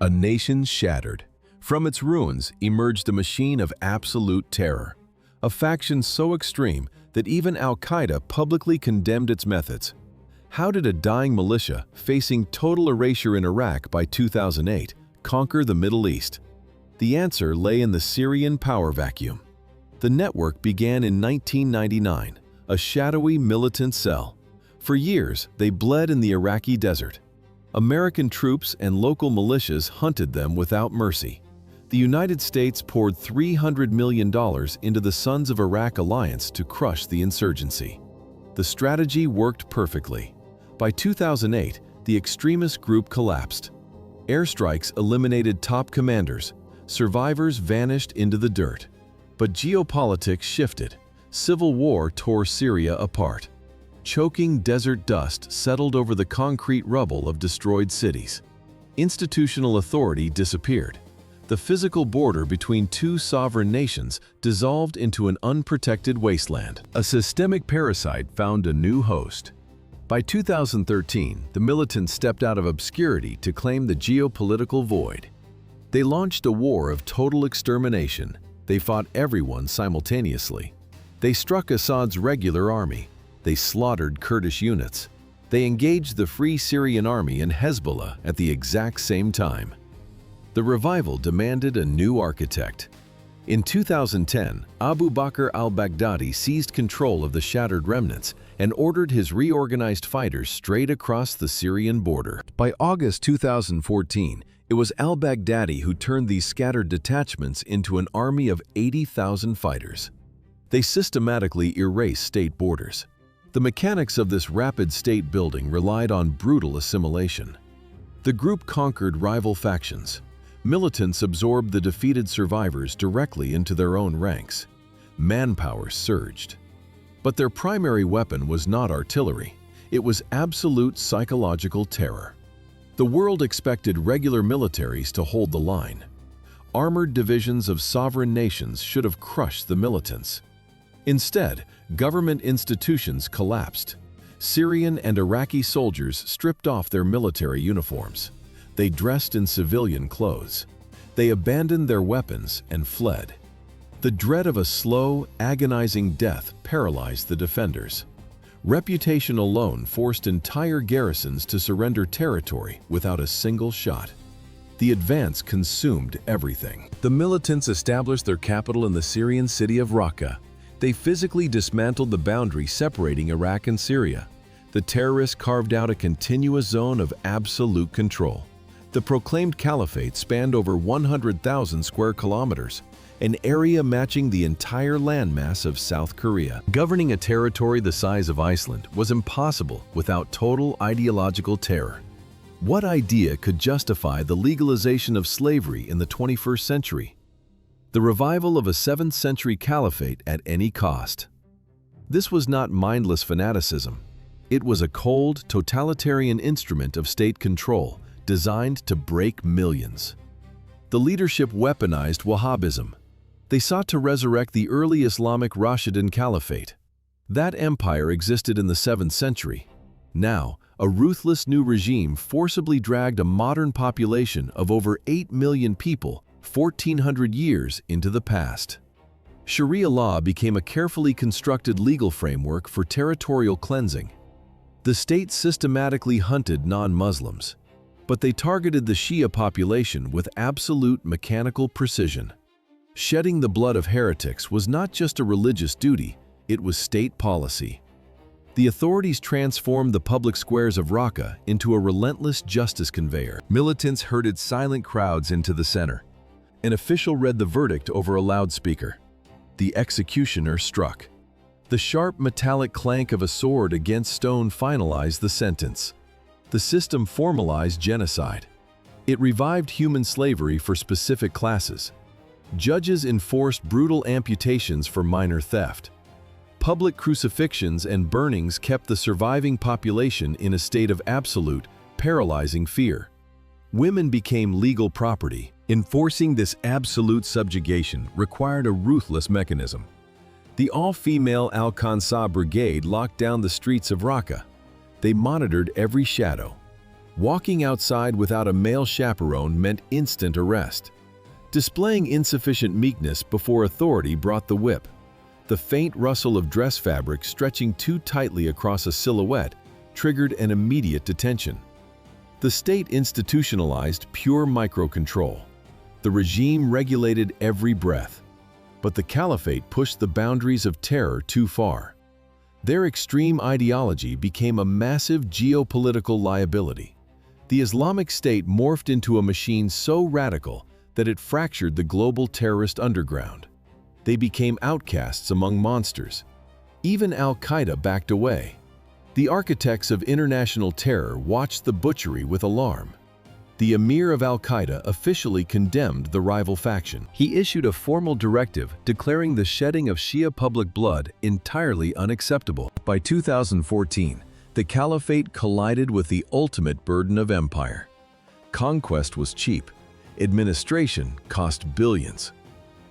A nation shattered. From its ruins emerged a machine of absolute terror, a faction so extreme that even Al-Qaeda publicly condemned its methods. How did a dying militia, facing total erasure in Iraq by 2008, conquer the Middle East? The answer lay in the Syrian power vacuum. The network began in 1999, a shadowy militant cell. For years, they bled in the Iraqi desert. American troops and local militias hunted them without mercy. The United States poured $300 million into the Sons of Iraq alliance to crush the insurgency. The strategy worked perfectly. By 2008, the extremist group collapsed. Airstrikes eliminated top commanders. Survivors vanished into the dirt. But geopolitics shifted. Civil war tore Syria apart. Choking desert dust settled over the concrete rubble of destroyed cities. Institutional authority disappeared. The physical border between two sovereign nations dissolved into an unprotected wasteland. A systemic parasite found a new host. By 2013, the militants stepped out of obscurity to claim the geopolitical void. They launched a war of total extermination. They fought everyone simultaneously. They struck Assad's regular army. They slaughtered Kurdish units. They engaged the Free Syrian Army and Hezbollah at the exact same time. The revival demanded a new architect. In 2010, Abu Bakr al-Baghdadi seized control of the shattered remnants and ordered his reorganized fighters straight across the Syrian border. By August 2014, it was al-Baghdadi who turned these scattered detachments into an army of 80,000 fighters. They systematically erased state borders. The mechanics of this rapid state building relied on brutal assimilation. The group conquered rival factions. Militants absorbed the defeated survivors directly into their own ranks. Manpower surged. But their primary weapon was not artillery. It was absolute psychological terror. The world expected regular militaries to hold the line. Armored divisions of sovereign nations should have crushed the militants. Instead, government institutions collapsed. Syrian and Iraqi soldiers stripped off their military uniforms. They dressed in civilian clothes. They abandoned their weapons and fled. The dread of a slow, agonizing death paralyzed the defenders. Reputation alone forced entire garrisons to surrender territory without a single shot. The advance consumed everything. The militants established their capital in the Syrian city of Raqqa. They physically dismantled the boundary separating Iraq and Syria. The terrorists carved out a continuous zone of absolute control. The proclaimed caliphate spanned over 100,000 square kilometers, an area matching the entire landmass of South Korea. Governing a territory the size of Iceland was impossible without total ideological terror. What idea could justify the legalization of slavery in the 21st century? The revival of a 7th century caliphate at any cost. This was not mindless fanaticism. It was a cold, totalitarian instrument of state control designed to break millions. The leadership weaponized Wahhabism. They sought to resurrect the early Islamic Rashidun Caliphate. That empire existed in the 7th century. Now, a ruthless new regime forcibly dragged a modern population of over 8 million people 1,400 years into the past. Sharia law became a carefully constructed legal framework for territorial cleansing. The state systematically hunted non-Muslims, but they targeted the Shia population with absolute mechanical precision. Shedding the blood of heretics was not just a religious duty, it was state policy. The authorities transformed the public squares of Raqqa into a relentless justice conveyor. Militants herded silent crowds into the center. An official read the verdict over a loudspeaker. The executioner struck. The sharp metallic clank of a sword against stone finalized the sentence. The system formalized genocide. It revived human slavery for specific classes. Judges enforced brutal amputations for minor theft. Public crucifixions and burnings kept the surviving population in a state of absolute, paralyzing fear. Women became legal property. Enforcing this absolute subjugation required a ruthless mechanism. The all-female Al-Qansah Brigade locked down the streets of Raqqa. They monitored every shadow. Walking outside without a male chaperone meant instant arrest. Displaying insufficient meekness before authority brought the whip. The faint rustle of dress fabric stretching too tightly across a silhouette triggered an immediate detention. The state institutionalized pure microcontrol. The regime regulated every breath. But the caliphate pushed the boundaries of terror too far. Their extreme ideology became a massive geopolitical liability. The Islamic State morphed into a machine so radical that it fractured the global terrorist underground. They became outcasts among monsters. Even Al-Qaeda backed away. The architects of international terror watched the butchery with alarm. The emir of Al-Qaeda officially condemned the rival faction. He issued a formal directive declaring the shedding of Shia public blood entirely unacceptable. By 2014, the caliphate collided with the ultimate burden of empire. Conquest was cheap. Administration cost billions.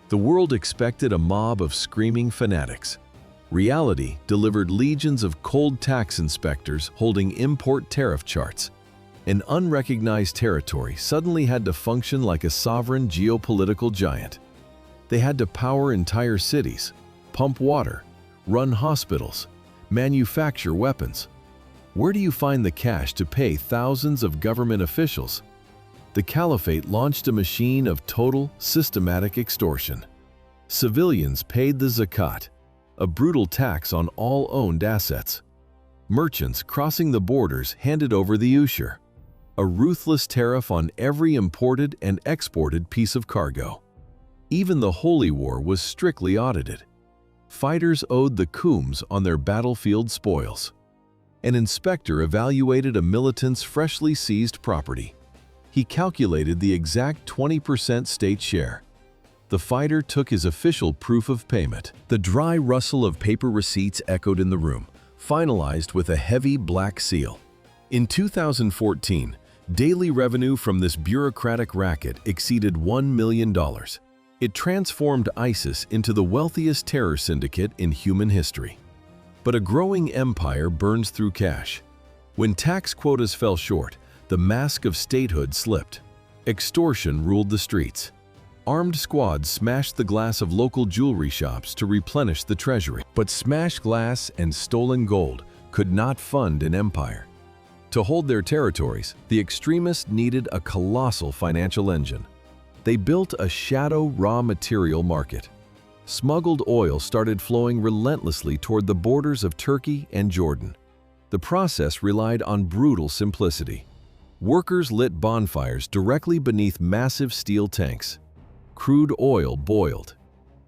The world expected a mob of screaming fanatics. Reality delivered legions of cold tax inspectors holding import tariff charts. An unrecognized territory suddenly had to function like a sovereign geopolitical giant. They had to power entire cities, pump water, run hospitals, manufacture weapons. Where do you find the cash to pay thousands of government officials? The caliphate launched a machine of total, systematic extortion. Civilians paid the zakat, a brutal tax on all owned assets. Merchants crossing the borders handed over the ushur, a ruthless tariff on every imported and exported piece of cargo. Even the holy war was strictly audited. Fighters owed the khums on their battlefield spoils. An inspector evaluated a militant's freshly seized property. He calculated the exact 20% state share. The fighter took his official proof of payment. The dry rustle of paper receipts echoed in the room, finalized with a heavy black seal. In 2014, daily revenue from this bureaucratic racket exceeded $1 million. It transformed ISIS into the wealthiest terror syndicate in human history. But a growing empire burns through cash. When tax quotas fell short, the mask of statehood slipped. Extortion ruled the streets. Armed squads smashed the glass of local jewelry shops to replenish the treasury. But smashed glass and stolen gold could not fund an empire. To hold their territories, the extremists needed a colossal financial engine. They built a shadow raw material market. Smuggled oil started flowing relentlessly toward the borders of Turkey and Jordan. The process relied on brutal simplicity. Workers lit bonfires directly beneath massive steel tanks. Crude oil boiled.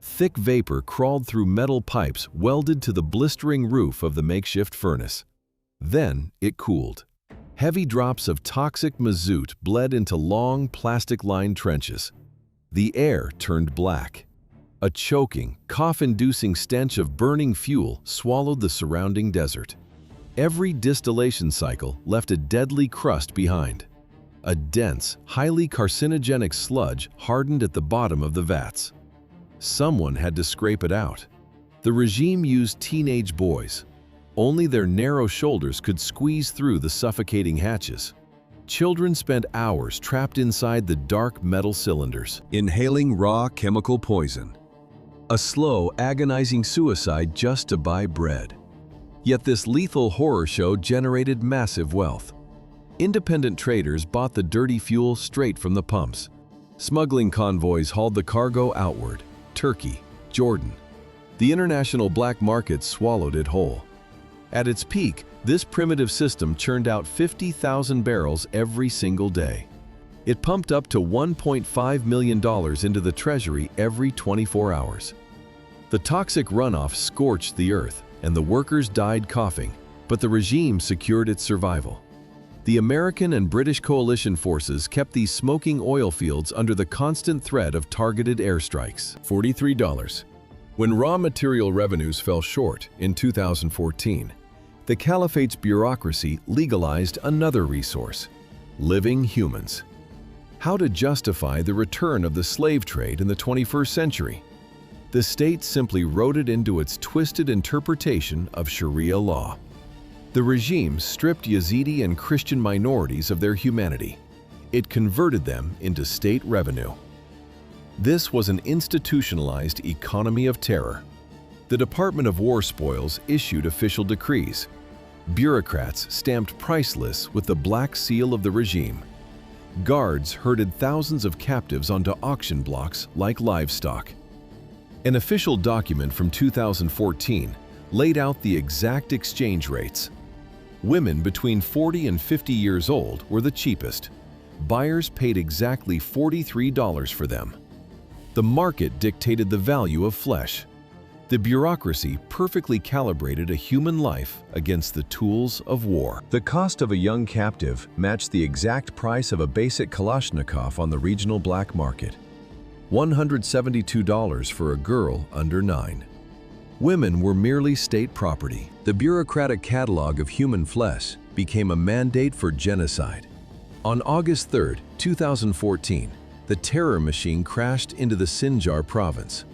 Thick vapor crawled through metal pipes welded to the blistering roof of the makeshift furnace. Then it cooled. Heavy drops of toxic mazout bled into long, plastic-lined trenches. The air turned black. A choking, cough-inducing stench of burning fuel swallowed the surrounding desert. Every distillation cycle left a deadly crust behind. A dense, highly carcinogenic sludge hardened at the bottom of the vats. Someone had to scrape it out. The regime used teenage boys. Only their narrow shoulders could squeeze through the suffocating hatches. Children spent hours trapped inside the dark metal cylinders, inhaling raw chemical poison. A slow, agonizing suicide just to buy bread. Yet this lethal horror show generated massive wealth. Independent traders bought the dirty fuel straight from the pumps. Smuggling convoys hauled the cargo outward, Turkey, Jordan. The international black market swallowed it whole. At its peak, this primitive system churned out 50,000 barrels every single day. It pumped up to $1.5 million into the treasury every 24 hours. The toxic runoff scorched the earth, and the workers died coughing, but the regime secured its survival. The American and British coalition forces kept these smoking oil fields under the constant threat of targeted airstrikes. $43. When raw material revenues fell short in 2014, the caliphate's bureaucracy legalized another resource: living humans. How to justify the return of the slave trade in the 21st century? The state simply wrote it into its twisted interpretation of Sharia law. The regime stripped Yazidi and Christian minorities of their humanity. It converted them into state revenue. This was an institutionalized economy of terror. The Department of War Spoils issued official decrees. Bureaucrats stamped price lists with the black seal of the regime. Guards herded thousands of captives onto auction blocks like livestock. An official document from 2014 laid out the exact exchange rates. Women between 40 and 50 years old were the cheapest. Buyers paid exactly $43 for them. The market dictated the value of flesh. The bureaucracy perfectly calibrated a human life against the tools of war. The cost of a young captive matched the exact price of a basic Kalashnikov on the regional black market. $172 for a girl under 9. Women were merely state property. The bureaucratic catalog of human flesh became a mandate for genocide. On August 3, 2014, the terror machine crashed into the Sinjar province.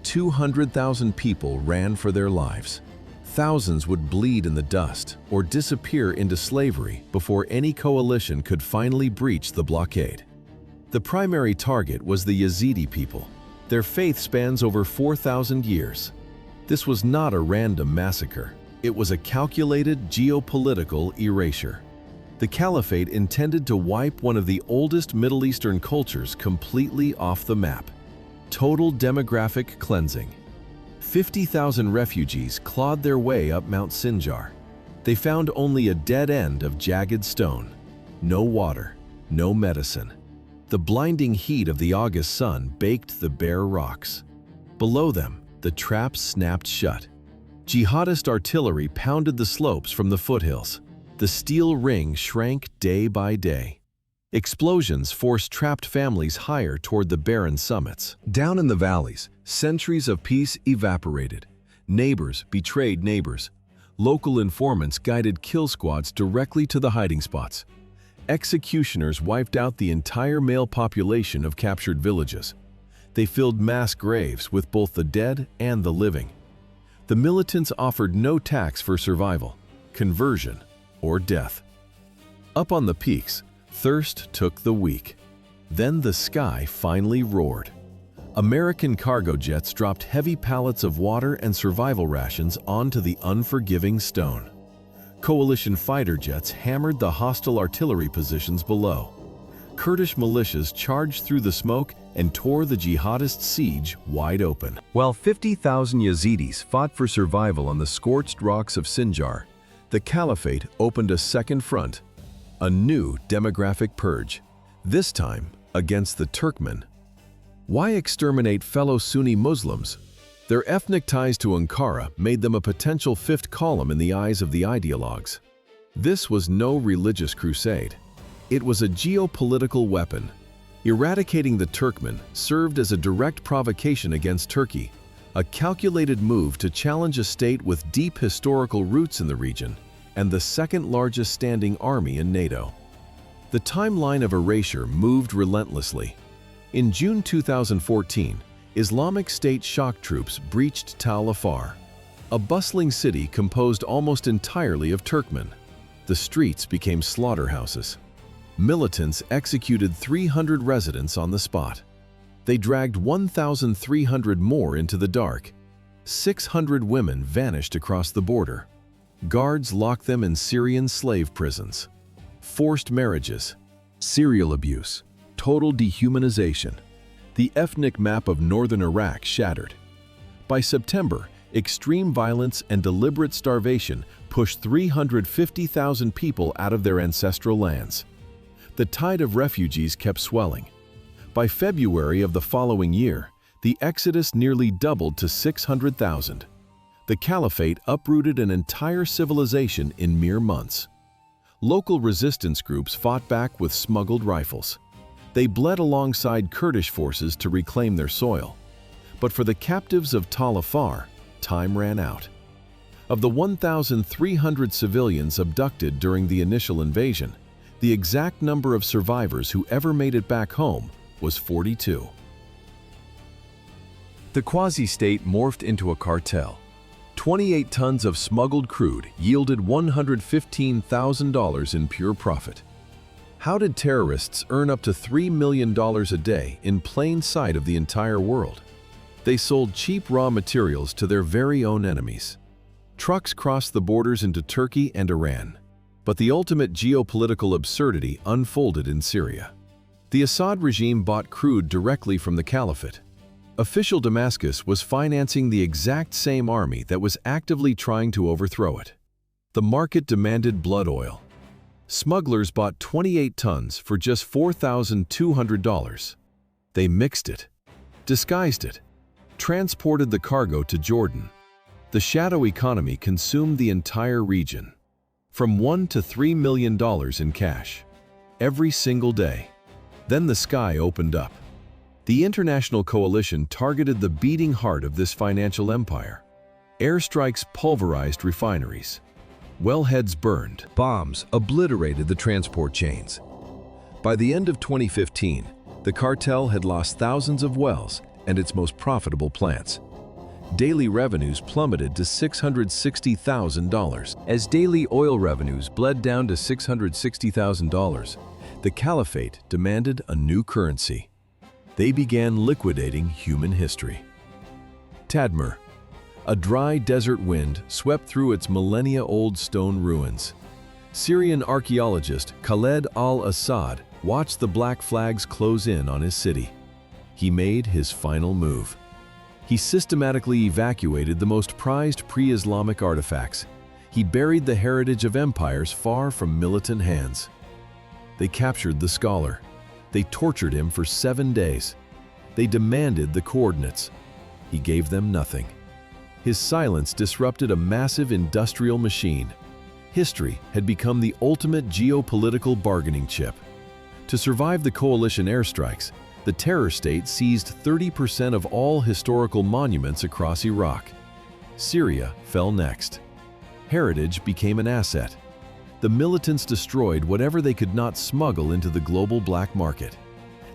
200,000 people ran for their lives. Thousands would bleed in the dust or disappear into slavery before any coalition could finally breach the blockade. The primary target was the Yazidi people. Their faith spans over 4,000 years. This was not a random massacre. It was a calculated geopolitical erasure. The caliphate intended to wipe one of the oldest Middle Eastern cultures completely off the map. Total demographic cleansing. 50,000 refugees clawed their way up Mount Sinjar. They found only a dead end of jagged stone. No water, no medicine. The blinding heat of the August sun baked the bare rocks. Below them, the traps snapped shut. Jihadist artillery pounded the slopes from the foothills. The steel ring shrank day by day. Explosions forced trapped families higher toward the barren summits. Down in the valleys, centuries of peace evaporated. Neighbors betrayed neighbors. Local informants guided kill squads directly to the hiding spots. Executioners wiped out the entire male population of captured villages. They filled mass graves with both the dead and the living. The militants offered no tax for survival, conversion, or death. Up on the peaks, thirst took the weak. Then the sky finally roared. American cargo jets dropped heavy pallets of water and survival rations onto the unforgiving stone. Coalition fighter jets hammered the hostile artillery positions below. Kurdish militias charged through the smoke and tore the jihadist siege wide open. While 50,000 Yazidis fought for survival on the scorched rocks of Sinjar, the caliphate opened a second front, a new demographic purge, this time against the Turkmen. Why exterminate fellow Sunni Muslims? Their ethnic ties to Ankara made them a potential fifth column in the eyes of the ideologues. This was no religious crusade. It was a geopolitical weapon. Eradicating the Turkmen served as a direct provocation against Turkey, a calculated move to challenge a state with deep historical roots in the region and the second-largest standing army in NATO. The timeline of erasure moved relentlessly. In June 2014, Islamic State shock troops breached Tal Afar, a bustling city composed almost entirely of Turkmen. The streets became slaughterhouses. Militants executed 300 residents on the spot. They dragged 1,300 more into the dark. 600 women vanished across the border. Guards locked them in Syrian slave prisons. Forced marriages, serial abuse, total dehumanization. The ethnic map of northern Iraq shattered. By September, extreme violence and deliberate starvation pushed 350,000 people out of their ancestral lands. The tide of refugees kept swelling. By February of the following year, the exodus nearly doubled to 600,000. The caliphate uprooted an entire civilization in mere months. Local resistance groups fought back with smuggled rifles. They bled alongside Kurdish forces to reclaim their soil. But for the captives of Tal Afar, time ran out. Of the 1,300 civilians abducted during the initial invasion, the exact number of survivors who ever made it back home was 42. The quasi-state morphed into a cartel. 28 tons of smuggled crude yielded $115,000 in pure profit. How did terrorists earn up to $3 million a day in plain sight of the entire world? They sold cheap raw materials to their very own enemies. Trucks crossed the borders into Turkey and Iran. But the ultimate geopolitical absurdity unfolded in Syria. The Assad regime bought crude directly from the caliphate. Official Damascus was financing the exact same army that was actively trying to overthrow it. The market demanded blood oil. Smugglers bought 28 tons for just $4,200. They mixed it, disguised it, transported the cargo to Jordan. The shadow economy consumed the entire region. From $1 to $3 million in cash. Every single day. Then the sky opened up. The international coalition targeted the beating heart of this financial empire. Airstrikes pulverized refineries. Wellheads burned. Bombs obliterated the transport chains. By the end of 2015, the cartel had lost thousands of wells and its most profitable plants. Daily revenues plummeted to $660,000. As daily oil revenues bled down to $660,000, the caliphate demanded a new currency. They began liquidating human history. Tadmur. A dry desert wind swept through its millennia-old stone ruins. Syrian archaeologist Khaled al-Assad watched the black flags close in on his city. He made his final move. He systematically evacuated the most prized pre-Islamic artifacts. He buried the heritage of empires far from militant hands. They captured the scholar. They tortured him for 7 days. They demanded the coordinates. He gave them nothing. His silence disrupted a massive industrial machine. History had become the ultimate geopolitical bargaining chip. To survive the coalition airstrikes, the terror state seized 30% of all historical monuments across Iraq. Syria fell next. Heritage became an asset. The militants destroyed whatever they could not smuggle into the global black market.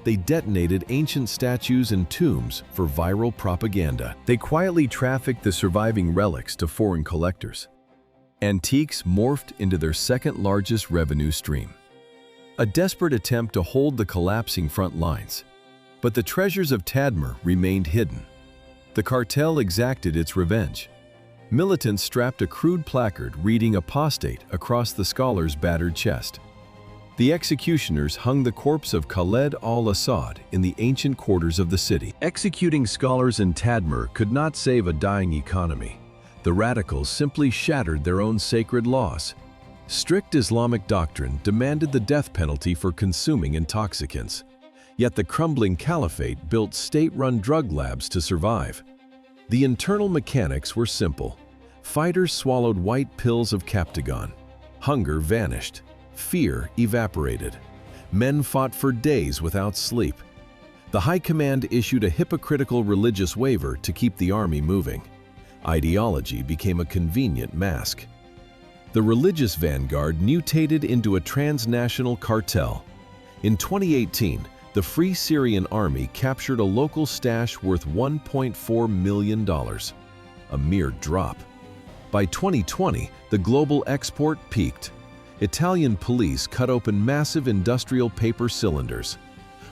They detonated ancient statues and tombs for viral propaganda. They quietly trafficked the surviving relics to foreign collectors. Antiques morphed into their second-largest revenue stream. A desperate attempt to hold the collapsing front lines. But the treasures of Tadmur remained hidden. The cartel exacted its revenge. Militants strapped a crude placard reading "apostate" across the scholar's battered chest. The executioners hung the corpse of Khaled al-Assad in the ancient quarters of the city. Executing scholars in Tadmur could not save a dying economy. The radicals simply shattered their own sacred laws. Strict Islamic doctrine demanded the death penalty for consuming intoxicants. Yet the crumbling caliphate built state-run drug labs to survive. The internal mechanics were simple. Fighters swallowed white pills of Captagon. Hunger vanished. Fear evaporated. Men fought for days without sleep. The High Command issued a hypocritical religious waiver to keep the army moving. Ideology became a convenient mask. The religious vanguard mutated into a transnational cartel. In 2018, the Free Syrian Army captured a local stash worth $1.4 million, a mere drop. By 2020, the global export peaked. Italian police cut open massive industrial paper cylinders.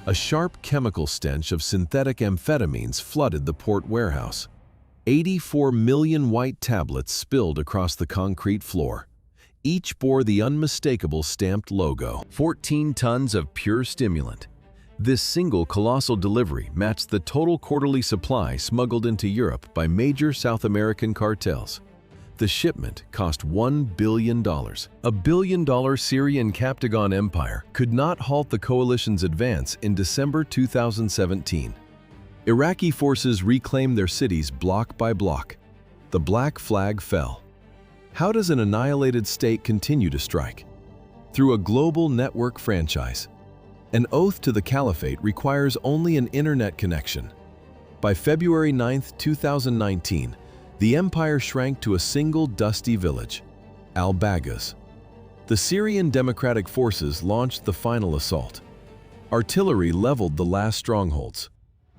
A sharp chemical stench of synthetic amphetamines flooded the port warehouse. 84 million white tablets spilled across the concrete floor. Each bore the unmistakable stamped logo. 14 tons of pure stimulant. This single colossal delivery matched the total quarterly supply smuggled into Europe by major South American cartels. The shipment cost $1 billion. A billion-dollar Syrian Captagon empire could not halt the coalition's advance in December 2017. Iraqi forces reclaimed their cities block by block. The black flag fell. How does an annihilated state continue to strike? Through a global network franchise. An oath to the caliphate requires only an internet connection. By February 9, 2019, the empire shrank to a single dusty village, al-Baghdad. The Syrian Democratic Forces launched the final assault. Artillery leveled the last strongholds.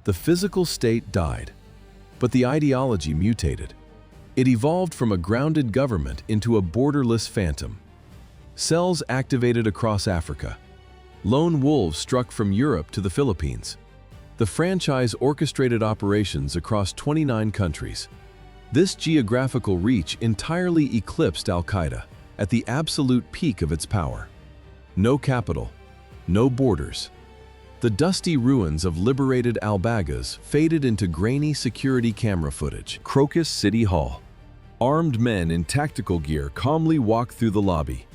The physical state died, but the ideology mutated. It evolved from a grounded government into a borderless phantom. Cells activated across Africa. Lone wolves struck from Europe to the Philippines. The franchise orchestrated operations across 29 countries. This geographical reach entirely eclipsed al-Qaeda at the absolute peak of its power. No capital, no borders. The dusty ruins of liberated al-Baghdad faded into grainy security camera footage. Crocus City Hall. Armed men in tactical gear calmly walked through the lobby.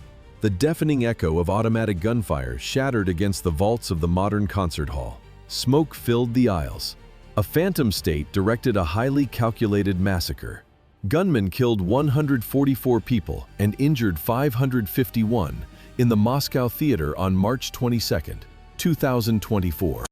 The deafening echo of automatic gunfire shattered against the vaults of the modern concert hall. Smoke filled the aisles. A phantom state directed a highly calculated massacre. Gunmen killed 144 people and injured 551 in the Moscow theater on March 22, 2024.